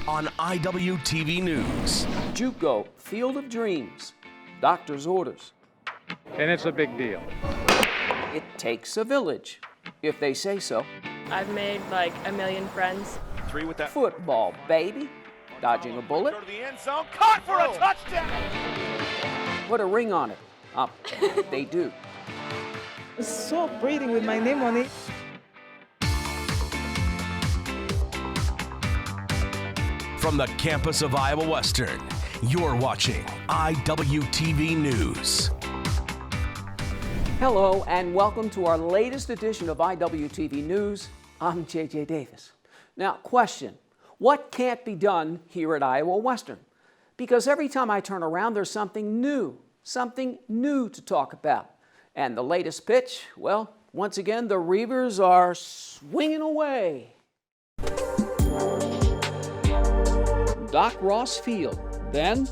on Iwtv News. JUCO, Field of Dreams, doctor's orders. And it's a big deal. It takes a village, if they say so. I've made like a million friends. 3 with that. Football, baby. Dodging a bullet. Go to the end zone, caught for a touchdown. Put a ring on it. They do. It's so pretty with my name on it. From the campus of Iowa Western, you're watching Iwtv News. Hello and welcome to our latest edition of Iwtv News. I'm JJ Davis. Now, question, what can't be done here at Iowa Western? Because every time I turn around, there's something new to talk about. And the latest pitch, well, once again, the Reavers are swinging away. Doc Ross Field, then,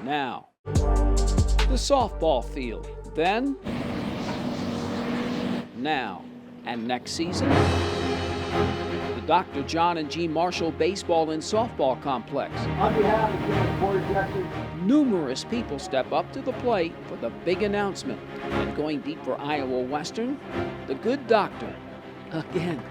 now. The softball field, then, now. And next season, the Dr. John and G. Marshall Baseball and Softball Complex. On behalf of the board of directors, Numerous people step up to the plate for the big announcement. And going deep for Iowa Western, the good doctor, again.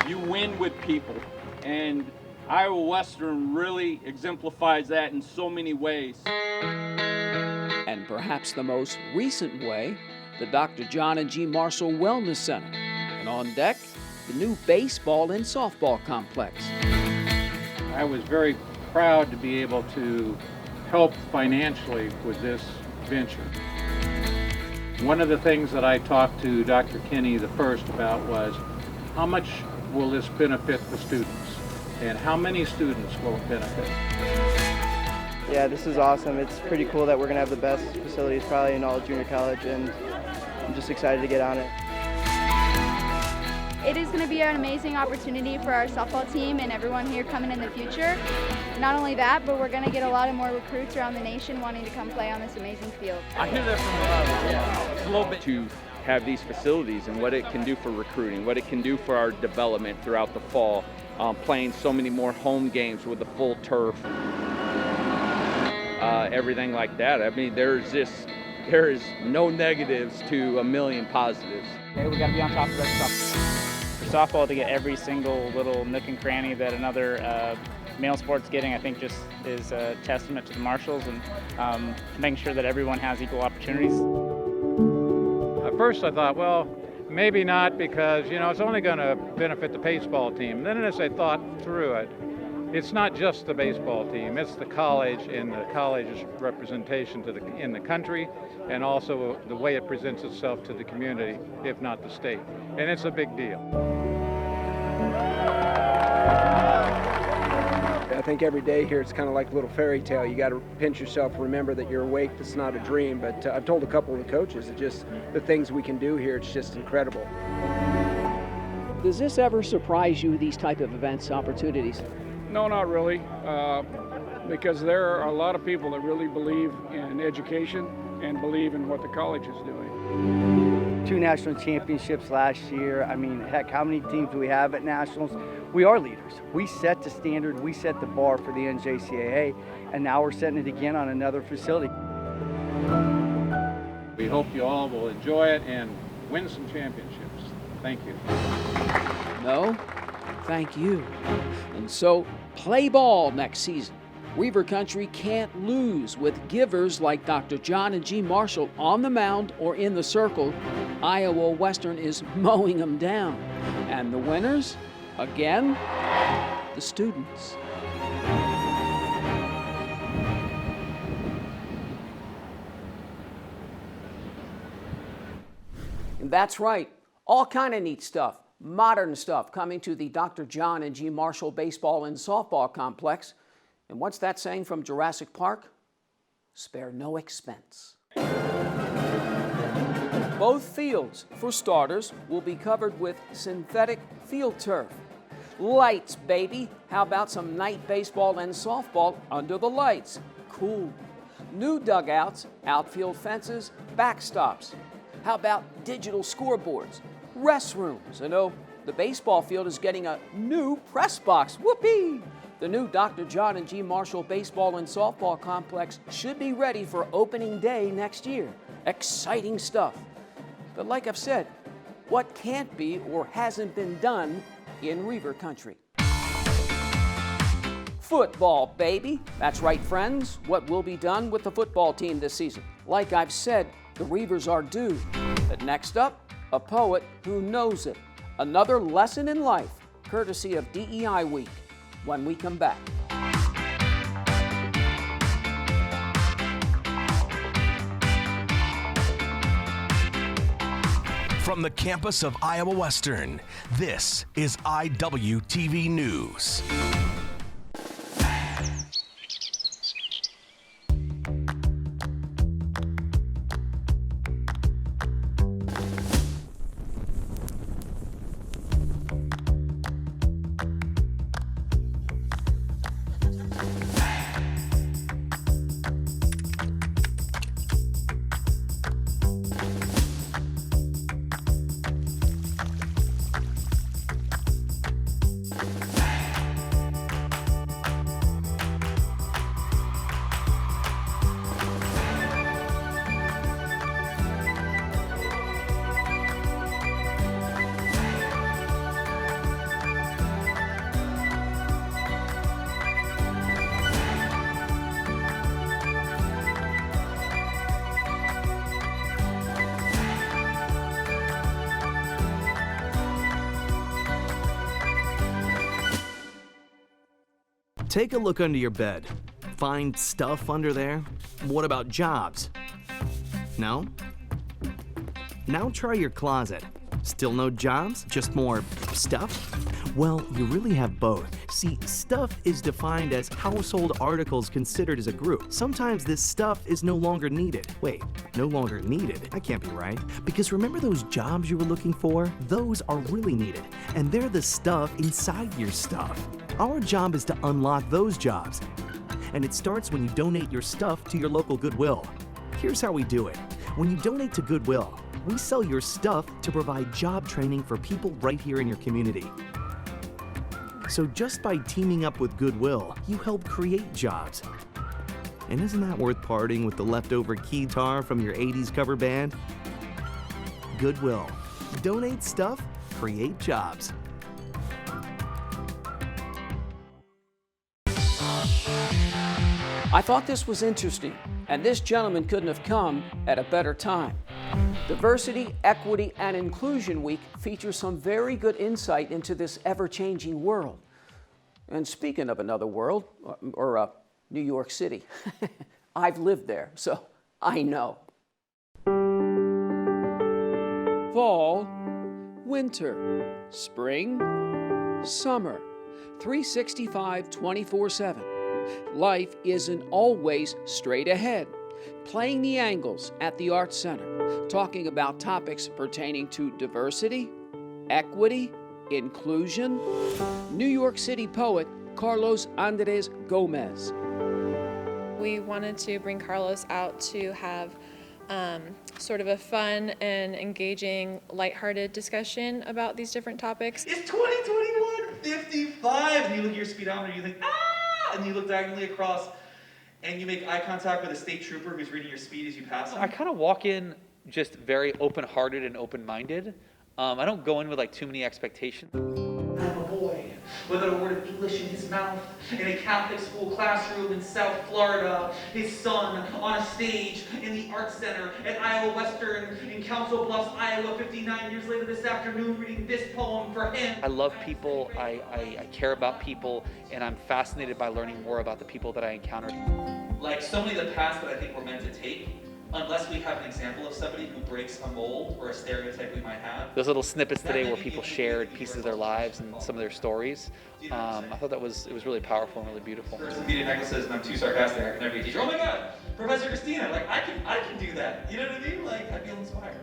You win with people, and Iowa Western really exemplifies that in so many ways. And perhaps the most recent way, the Dr. John and G. Marshall Wellness Center. And on deck, the new baseball and softball complex. I was very proud to be able to help financially with this venture. One of the things that I talked to Dr. Kinney the first about was how much will this benefit the students and how many students will it benefit? Yeah, this is awesome. It's pretty cool that we're going to have the best facilities probably in all of junior college, and I'm just excited to get on it. It is going to be an amazing opportunity for our softball team and everyone here coming in the future. Not only that, but we're going to get a lot of more recruits around the nation wanting to come play on this amazing field. I hear that from a little bit. To have these facilities and what it can do for recruiting, what it can do for our development throughout the fall, playing so many more home games with the full turf, everything like that. I mean, there is no negatives to a million positives. Okay, we got to be on top of that stuff. For softball to get every single little nook and cranny that another male sport's getting, I think just is a testament to the Marshalls and making sure that everyone has equal opportunities. At first I thought, well, maybe not because, it's only going to benefit the baseball team. Then as I thought through it, it's not just the baseball team, it's the college and the college's representation in the country and also the way it presents itself to the community, if not the state. And it's a big deal. I think every day here it's kind of like a little fairy tale. You got to pinch yourself, remember that you're awake, it's not a dream. But I've told a couple of the coaches that just the things we can do here, it's just incredible. Does this ever surprise you, these type of events, opportunities? No, not really, because there are a lot of people that really believe in education and believe in what the college is doing. 2 national championships last year. I mean, heck, how many teams do we have at nationals? We are leaders. We set the standard, we set the bar for the NJCAA, and now we're setting it again on another facility. We hope you all will enjoy it and win some championships. Thank you. No, thank you. And so, play ball next season. Weaver Country can't lose with givers like Dr. John and G. Marshall on the mound or in the circle. Iowa Western is mowing them down. And the winners, again, the students. And that's right, all kind of neat stuff, modern stuff coming to the Dr. John and G. Marshall Baseball and Softball Complex. And what's that saying from Jurassic Park? Spare no expense. Both fields, for starters, will be covered with synthetic field turf. Lights, baby. How about some night baseball and softball under the lights? Cool. New dugouts, outfield fences, backstops. How about digital scoreboards, restrooms, and the baseball field is getting a new press box. Whoopee! The new Dr. John and G. Marshall Baseball and Softball Complex should be ready for opening day next year. Exciting stuff. But like I've said, what can't be or hasn't been done in Reaver country? Football, baby. That's right, friends. What will be done with the football team this season? Like I've said, the Reavers are due. But next up, a poet who knows it. Another lesson in life, courtesy of DEI Week, when we come back. From the campus of Iowa Western, this is Iwtv News. Take a look under your bed. Find stuff under there? What about jobs? No? Now try your closet. Still no jobs? Just more stuff? Well, you really have both. See, stuff is defined as household articles considered as a group. Sometimes this stuff is no longer needed. Wait, no longer needed? That can't be right. Because remember those jobs you were looking for? Those are really needed, and they're the stuff inside your stuff. Our job is to unlock those jobs, and it starts when you donate your stuff to your local Goodwill. Here's how we do it. When you donate to Goodwill, we sell your stuff to provide job training for people right here in your community. So just by teaming up with Goodwill, you help create jobs. And isn't that worth parting with the leftover keytar from your 80s cover band? Goodwill. Donate stuff, create jobs. I thought this was interesting, and this gentleman couldn't have come at a better time. Diversity, Equity, and Inclusion Week features some very good insight into this ever-changing world. And speaking of another world, or New York City, I've lived there, so I know. Fall, winter, spring, summer, 365, 24/7. Life isn't always straight ahead. Playing the angles at the Arts Center, talking about topics pertaining to diversity, equity, inclusion. New York City poet Carlos Andres Gomez. We wanted to bring Carlos out to have sort of a fun and engaging, lighthearted discussion about these different topics. It's 2021, 55, and you look at your speedometer, you think, ah, and you look diagonally across, and you make eye contact with a state trooper who's reading your speed as you pass him. I kind of walk in just very open-hearted and open-minded. I don't go in with like too many expectations. I'm a boy with a word of English in his mouth in a Catholic school classroom in South Florida. His son on a stage in the Arts Center at Iowa Western in Council Bluffs, Iowa, 59 years later this afternoon, reading this poem for him. I love people, I care about people, and I'm fascinated by learning more about the people that I encounter. Like so many of the paths that I think we're meant to take, unless we have an example of somebody who breaks a mold or a stereotype we might have. Those little snippets today where people shared pieces of their lives and some of their stories, I thought it was really powerful and really beautiful. Person beating necklaces, and I'm too sarcastic, I can never be a teacher. Oh my God, Professor Christina, like I can do that. You know what I mean? Like I feel inspired.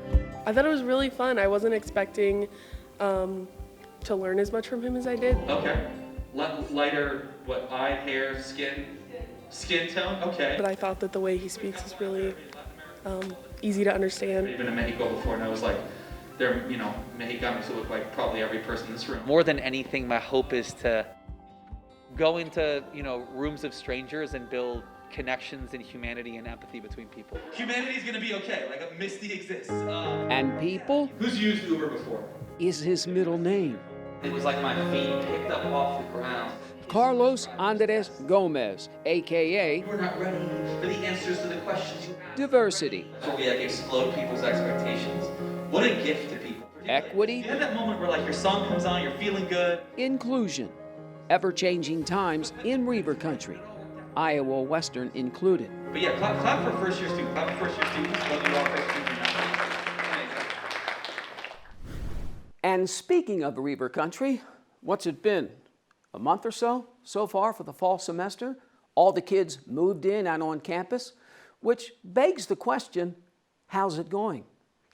I thought it was really fun. I wasn't expecting to learn as much from him as I did. Okay. Lighter, what, eye, hair, skin tone? Okay. But I thought that the way he speaks is really easy to understand. I've been to Mexico before, and I was like, They're, he got me to look like probably every person in this room. More than anything, my hope is to go into, rooms of strangers and build connections and humanity and empathy between people. Humanity's gonna be okay, like Misty exists. And people? Who's used Uber before? Is his middle name. It was like my feet picked up off the ground. Carlos Andres Gomez, a.k.a. We're not ready for the answers to the questions you ask. Diversity. So we explode people's expectations. What a gift to people. Equity. You have that moment where your song comes on, you're feeling good. Inclusion. Ever-changing times in Reaver Country, Iowa Western included. But yeah, clap for first-year students. Clap for first-year students. Whether you are first-year or not. And speaking of Reaver Country, what's it been? A month or so far for the fall semester? All the kids moved in and on campus, which begs the question, how's it going?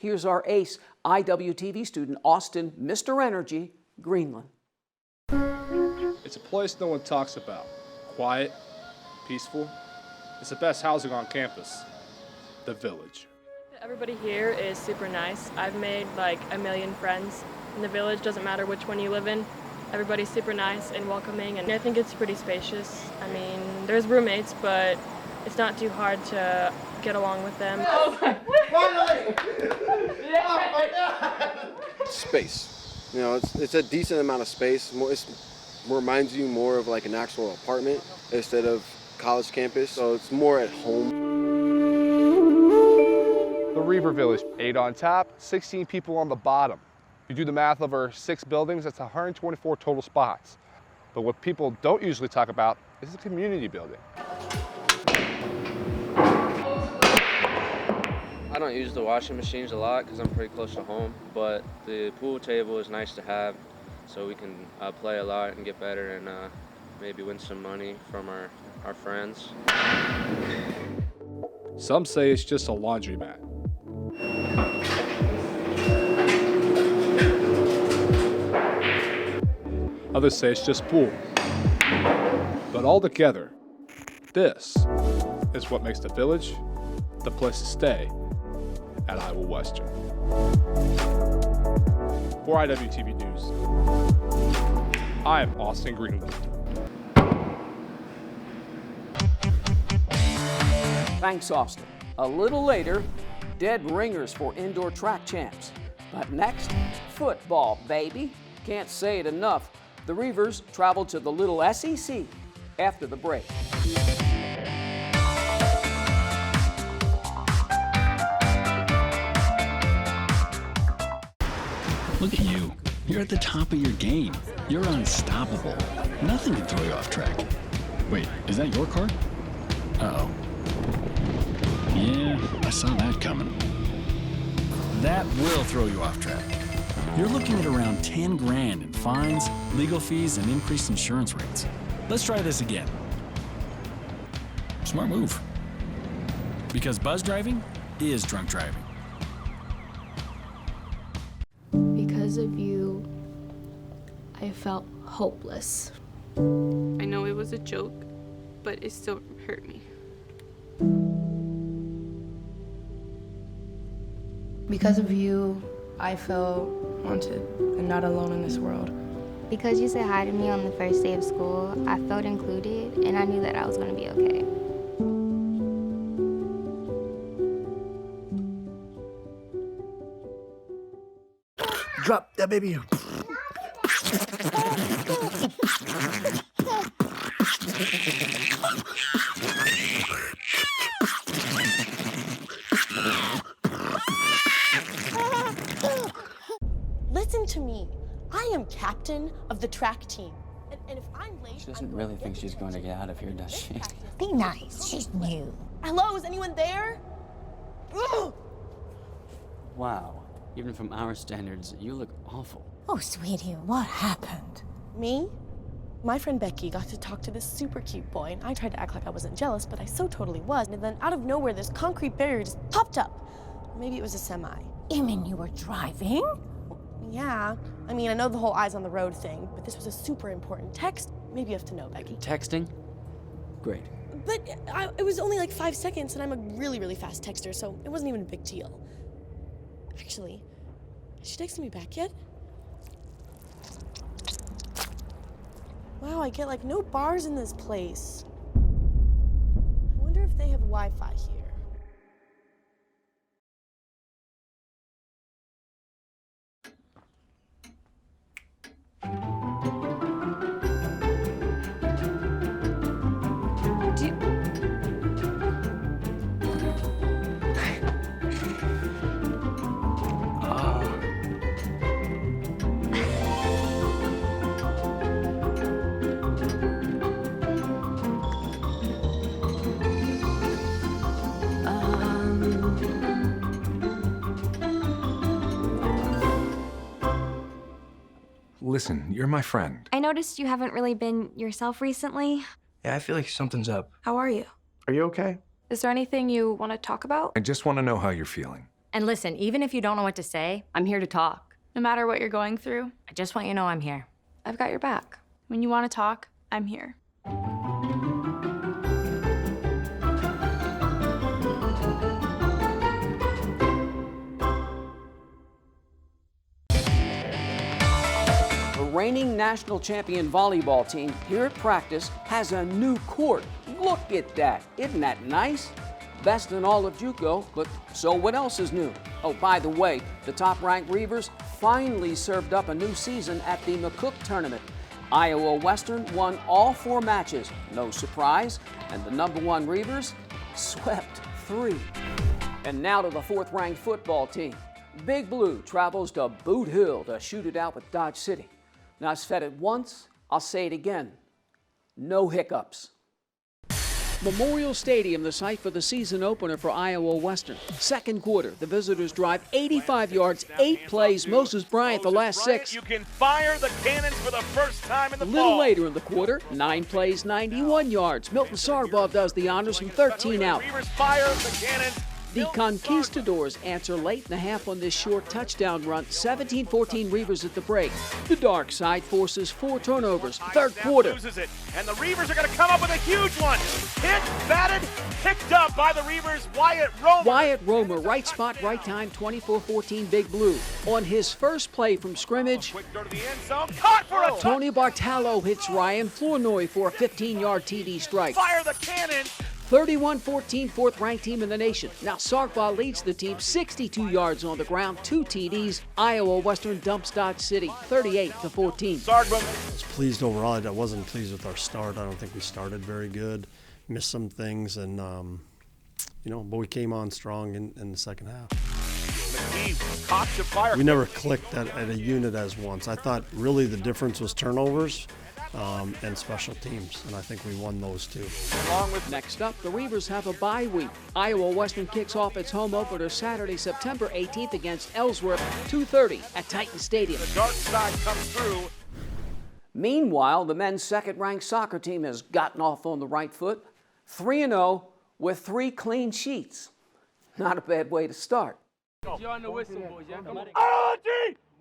Here's our ace Iwtv student, Austin, Mr. Energy, Greenland. It's a place no one talks about. Quiet, peaceful. It's the best housing on campus. The Village. Everybody here is super nice. I've made like a million friends in the Village. Doesn't matter which one you live in. Everybody's super nice and welcoming, and I think it's pretty spacious. I mean, there's roommates, but it's not too hard to get along with them. Finally! Oh my God! Space. It's a decent amount of space. It reminds you more of like an actual apartment instead of college campus, so it's more at home. The Reaver Village, 8 on top, 16 people on the bottom. If you do the math over 6 buildings, that's 124 total spots. But what people don't usually talk about is the community building. I don't use the washing machines a lot because I'm pretty close to home, but the pool table is nice to have so we can play a lot and get better and maybe win some money from our friends. Some say it's just a laundromat. Others say it's just pool. But all together, this is what makes the Village the place to stay at Iowa Western. For Iwtv News, I am Austin Greenwood. Thanks, Austin. A little later, dead ringers for indoor track champs. But next, football, baby. Can't say it enough. The Reavers travel to the little SEC after the break. Look at you. You're at the top of your game. You're unstoppable. Nothing can throw you off track. Wait, is that your car? Uh-oh. Yeah, I saw that coming. That will throw you off track. You're looking at around 10 grand in fines, legal fees, and increased insurance rates. Let's try this again. Smart move. Because buzz driving is drunk driving. Because of you, I felt hopeless. I know it was a joke, but it still hurt me. Because of you, I felt wanted and not alone in this world. Because you said hi to me on the first day of school, I felt included and I knew that I was going to be okay. Drop that baby. Listen to me. I am captain of the track team. And if I'm late, She doesn't really think she's going to get out of here, does she? be nice. She's new. Hello, is anyone there? Ugh! Wow. Even from our standards, you look awful. Oh, sweetie, what happened? Me? My friend Becky got to talk to this super cute boy, and I tried to act like I wasn't jealous, but I so totally was. And then out of nowhere, this concrete barrier just popped up. Maybe it was a semi. You mean you were driving? Yeah. I mean, I know the whole eyes on the road thing, but this was a super important text. Maybe you have to know, Becky. Texting? Great. But it was only like 5 seconds, and I'm a really, really fast texter, so it wasn't even a big deal. Actually, she texted me back yet? Wow, I get like no bars in this place. I wonder if they have Wi-Fi here. Listen, you're my friend. I noticed you haven't really been yourself recently. Yeah, I feel like something's up. How are you? Are you okay? Is there anything you want to talk about? I just want to know how you're feeling. And listen, even if you don't know what to say, I'm here to talk. No matter what you're going through, I just want you to know I'm here. I've got your back. when you want to talk, I'm here. The reigning national champion volleyball team here at practice has a new court. Look at that. Isn't that nice? Best in all of JUCO, but so what else is new? Oh, by the way, the top-ranked Reavers finally served up a new season at the McCook tournament. Iowa Western won all 4 matches, no surprise, and the #1 Reavers swept 3. And now to the 4th-ranked football team. Big Blue travels to Boot Hill to shoot it out with Dodge City. Now, I've said it once, I'll say it again. No hiccups. Memorial Stadium, the site for the season opener for Iowa Western. Second quarter, the visitors drive 85 yards, 8 plays. Moses Bryant, the last 6. You can fire the cannons for the first time in the A little fall. later in the quarter, 9 plays, 91 yards. Milton Sarbaugh does the honors from 13 out. Reavers fire the cannons. The Conquistadors answer late in the half on this short touchdown run. 17-14 Reavers at the break. The dark side forces 4 turnovers. Third quarter. Loses it, and the Reavers are going to come up with a huge one. Hit, batted, picked up by the Reavers. Wyatt Romer, right spot, right time, 24-14 Big Blue. On his first play from scrimmage, quick throw to the end zone. Caught for a Tony Bartalo hits Ryan Flournoy for a 15-yard TD strike. Fire the cannon. 31-14, 4th-ranked team in the nation. Now Sarbaugh leads the team 62 yards on the ground, 2 TDs. Iowa Western dumps Dodge City 38-14. I was pleased overall. I wasn't pleased with our start. I don't think we started very good. Missed some things, and but we came on strong in the second half. McKee caught to fire. We never clicked at a unit as once. I thought really the difference was turnovers. And special teams, and I think we won those too. Next up, the Reavers have a bye week. Iowa Western kicks off its home opener Saturday, September 18th against Ellsworth, 2:30 at Titan Stadium. The dark side comes through. Meanwhile, the men's second-ranked soccer team has gotten off on the right foot, 3-0 with 3 clean sheets. Not a bad way to start. R.O.G.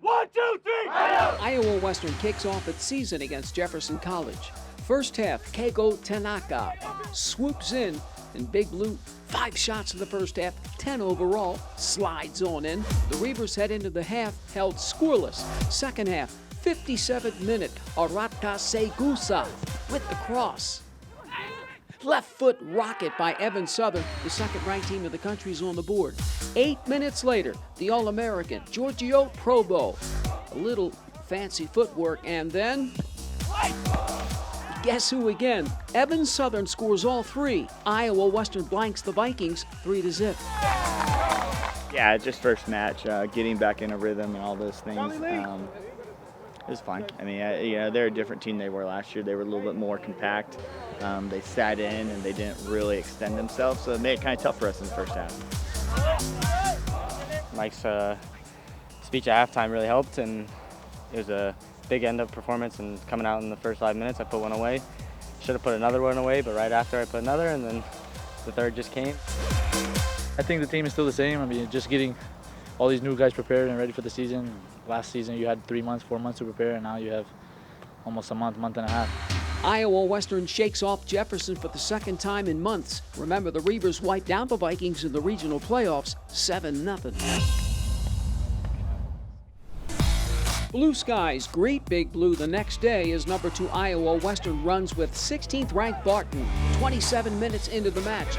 1, 2, 3. Iowa Western kicks off its season against Jefferson College. First half, Keigo Tanaka swoops in, and Big Blue, 5 shots in the first half, 10 overall, slides on in. The Reavers head into the half, held scoreless. Second half, 57th minute, Arata Segusa with the cross. Left foot rocket by Evan Southern. The second-ranked team of the country is on the board. 8 minutes later, the All-American Giorgio Probo. A little fancy footwork, and then guess who again? Evan Southern scores all 3. Iowa Western blanks the Vikings 3-0. Yeah, just first match, getting back in a rhythm and all those things. It was fun. I mean, they're a different team they were last year. They were a little bit more compact. They sat in and they didn't really extend themselves, so it made it kind of tough for us in the first half. Mike's speech at halftime really helped, and it was a big end-up performance, and coming out in the first 5 minutes, I put one away. Should have put another one away, but right after I put another, and then the third just came. I think the team is still the same. I mean, just getting all these new guys prepared and ready for the season. Last season you had 3 months, 4 months to prepare, and now you have almost a month, month and a half. Iowa Western shakes off Jefferson for the second time in months. Remember, the Reavers wiped out the Vikings in the regional playoffs 7-0. Blue Skies greet Big Blue the next day as number 2 Iowa Western runs with 16th ranked Barton 27 minutes into the match.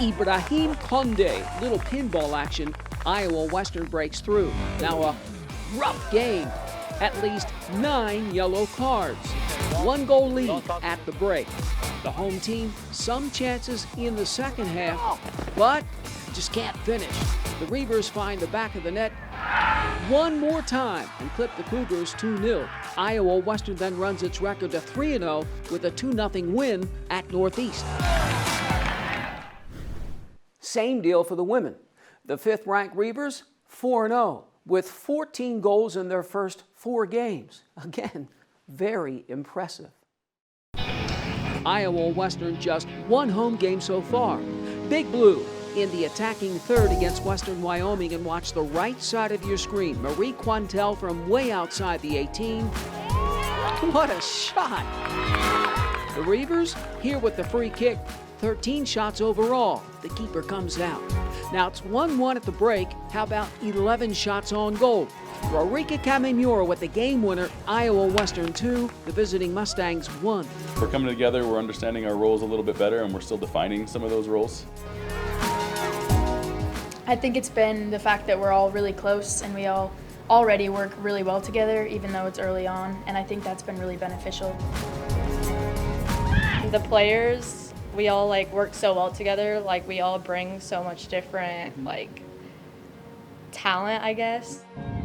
Ibrahim Konde, little pinball action. Iowa Western breaks through. Now a rough game. At least 9 yellow cards. 1-goal lead at the break. The home team, some chances in the second half, but just can't finish. The Reavers find the back of the net one more time and clip the Cougars 2-0. Iowa Western then runs its record to 3-0 with a 2-0 win at Northeast. Same deal for the women. The 5th-ranked Reavers, 4-0, with 14 goals in their first 4 games. Again, very impressive. Iowa Western just 1 home game so far. Big Blue in the attacking third against Western Wyoming, and watch the right side of your screen. Marie Quantel from way outside the 18. What a shot! The Reavers here with the free kick. 13 shots overall. The keeper comes out. Now it's 1-1 at the break. How about 11 shots on goal? Rorika Kamimura with the game winner. Iowa Western 2, the visiting Mustangs 1. We're coming together, we're understanding our roles a little bit better, and we're still defining some of those roles. I think it's been the fact that we're all really close and we all already work really well together, even though it's early on, and I think that's been really beneficial. The players, we all work so well together. We all bring so much different talent, I guess.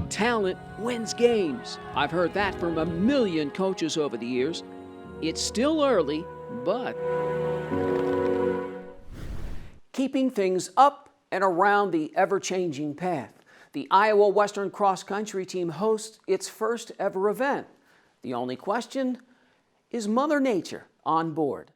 Talent wins games. I've heard that from a million coaches over the years. It's still early, but keeping things up and around the ever-changing path. The Iowa Western cross country team hosts its first ever event. The only question, is Mother Nature on board?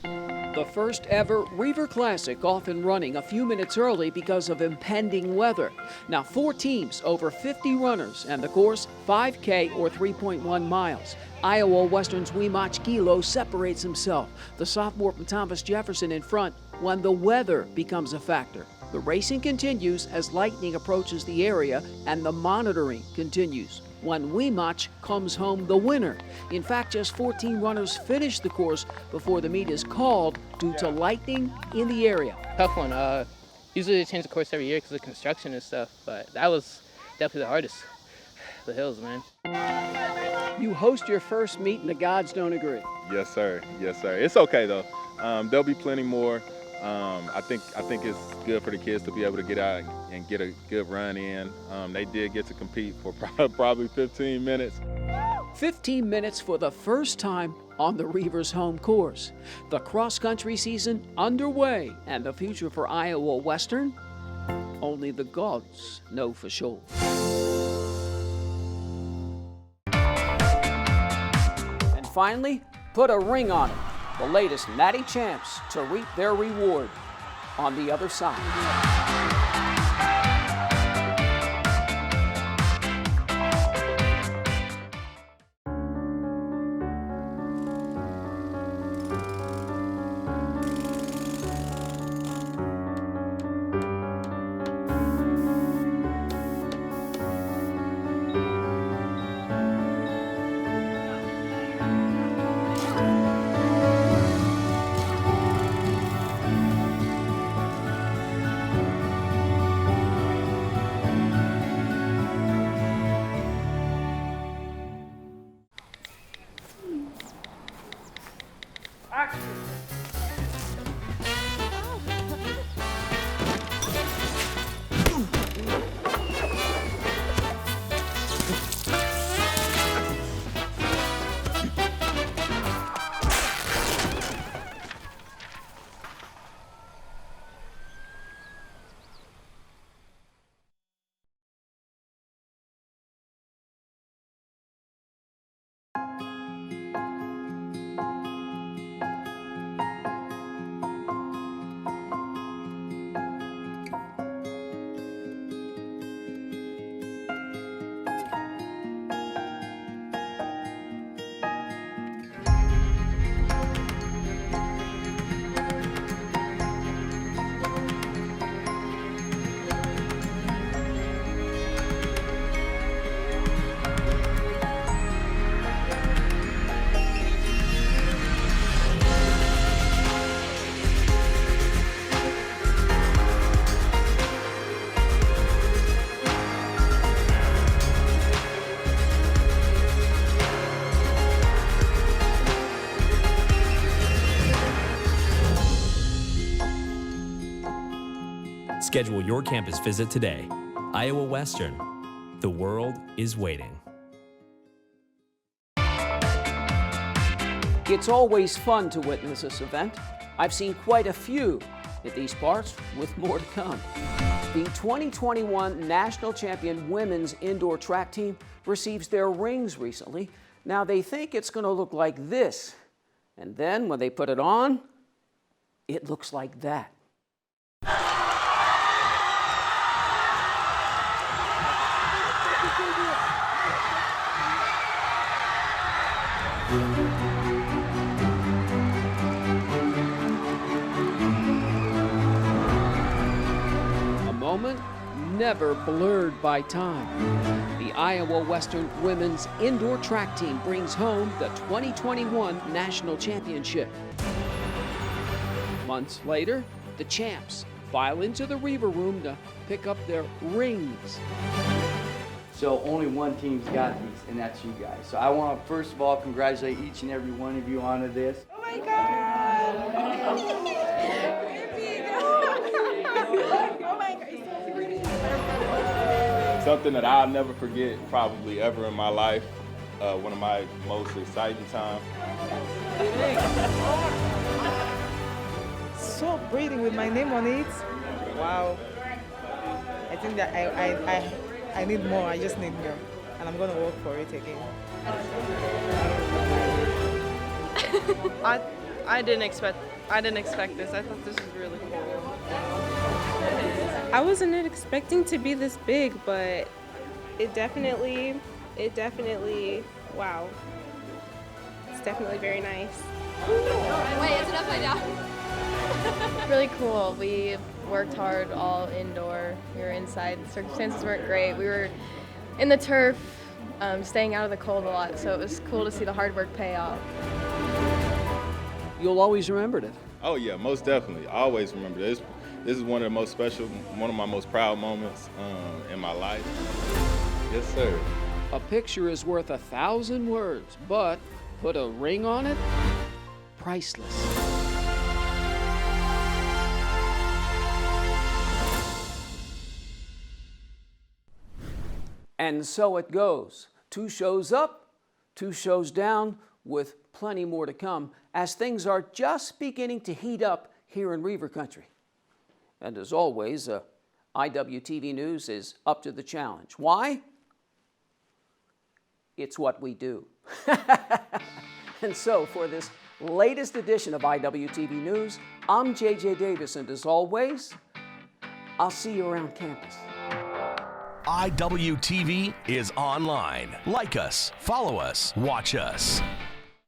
The first ever Reaver Classic off and running a few minutes early because of impending weather. Now 4 teams, over 50 runners, and the course 5K or 3.1 miles. Iowa Western's Weemach Kilo separates himself. The sophomore from Thomas Jefferson in front when the weather becomes a factor. The racing continues as lightning approaches the area, and the monitoring continues when Weemach comes home the winner. In fact, just 14 runners finish the course before the meet is called due to lightning in the area. Tough one. Usually they change the course every year because of construction and stuff, but that was definitely the hardest. The hills, man. You host your first meet and the gods don't agree. Yes, sir. Yes, sir. It's okay, though. There'll be plenty more. I think it's good for the kids to be able to get out and get a good run in. They did get to compete for probably 15 minutes. 15 minutes for the first time on the Reavers' home course. The cross-country season underway, and the future for Iowa Western? Only the gods know for sure. And finally, put a ring on it. The latest Natty champs to reap their reward on the other side. Schedule your campus visit today. Iowa Western. The world is waiting. It's always fun to witness this event. I've seen quite a few at these parks, with more to come. The 2021 national champion women's indoor track team receives their rings recently. Now they think it's going to look like this, and then when they put it on, it looks like that. A moment never blurred by time. The Iowa Western women's indoor track team brings home the 2021 national championship. Months later, the champs file into the Reaver room to pick up their rings. So only one team's got these, and that's you guys. So I want to first of all congratulate each and every one of you on this. Oh my God! Oh my God! Something that I'll never forget probably ever in my life. One of my most exciting times. So pretty with my name on it. Wow. I think that I need more. I just need more. And I'm going to work for it again. I didn't expect this. I thought this was really cool. I wasn't expecting to be this big, but it definitely, wow. It's definitely very nice. Wait, is it upside down? Really cool. We worked hard all indoor. We were inside. The circumstances weren't great. We were in the turf, staying out of the cold a lot, so it was cool to see the hard work pay off. You'll always remember it. Oh yeah, most definitely. I always remember this. This is one of the most special, one of my most proud moments in my life. Yes, sir. A picture is worth 1,000 words, but put a ring on it? Priceless. And so it goes. 2 shows up, 2 shows down, with plenty more to come as things are just beginning to heat up here in Reaver Country. And as always, IWTV News is up to the challenge. Why? It's what we do. And so for this latest edition of IWTV News, I'm JJ Davis, and as always, I'll see you around campus. IWTV is online. Like us, follow us, watch us.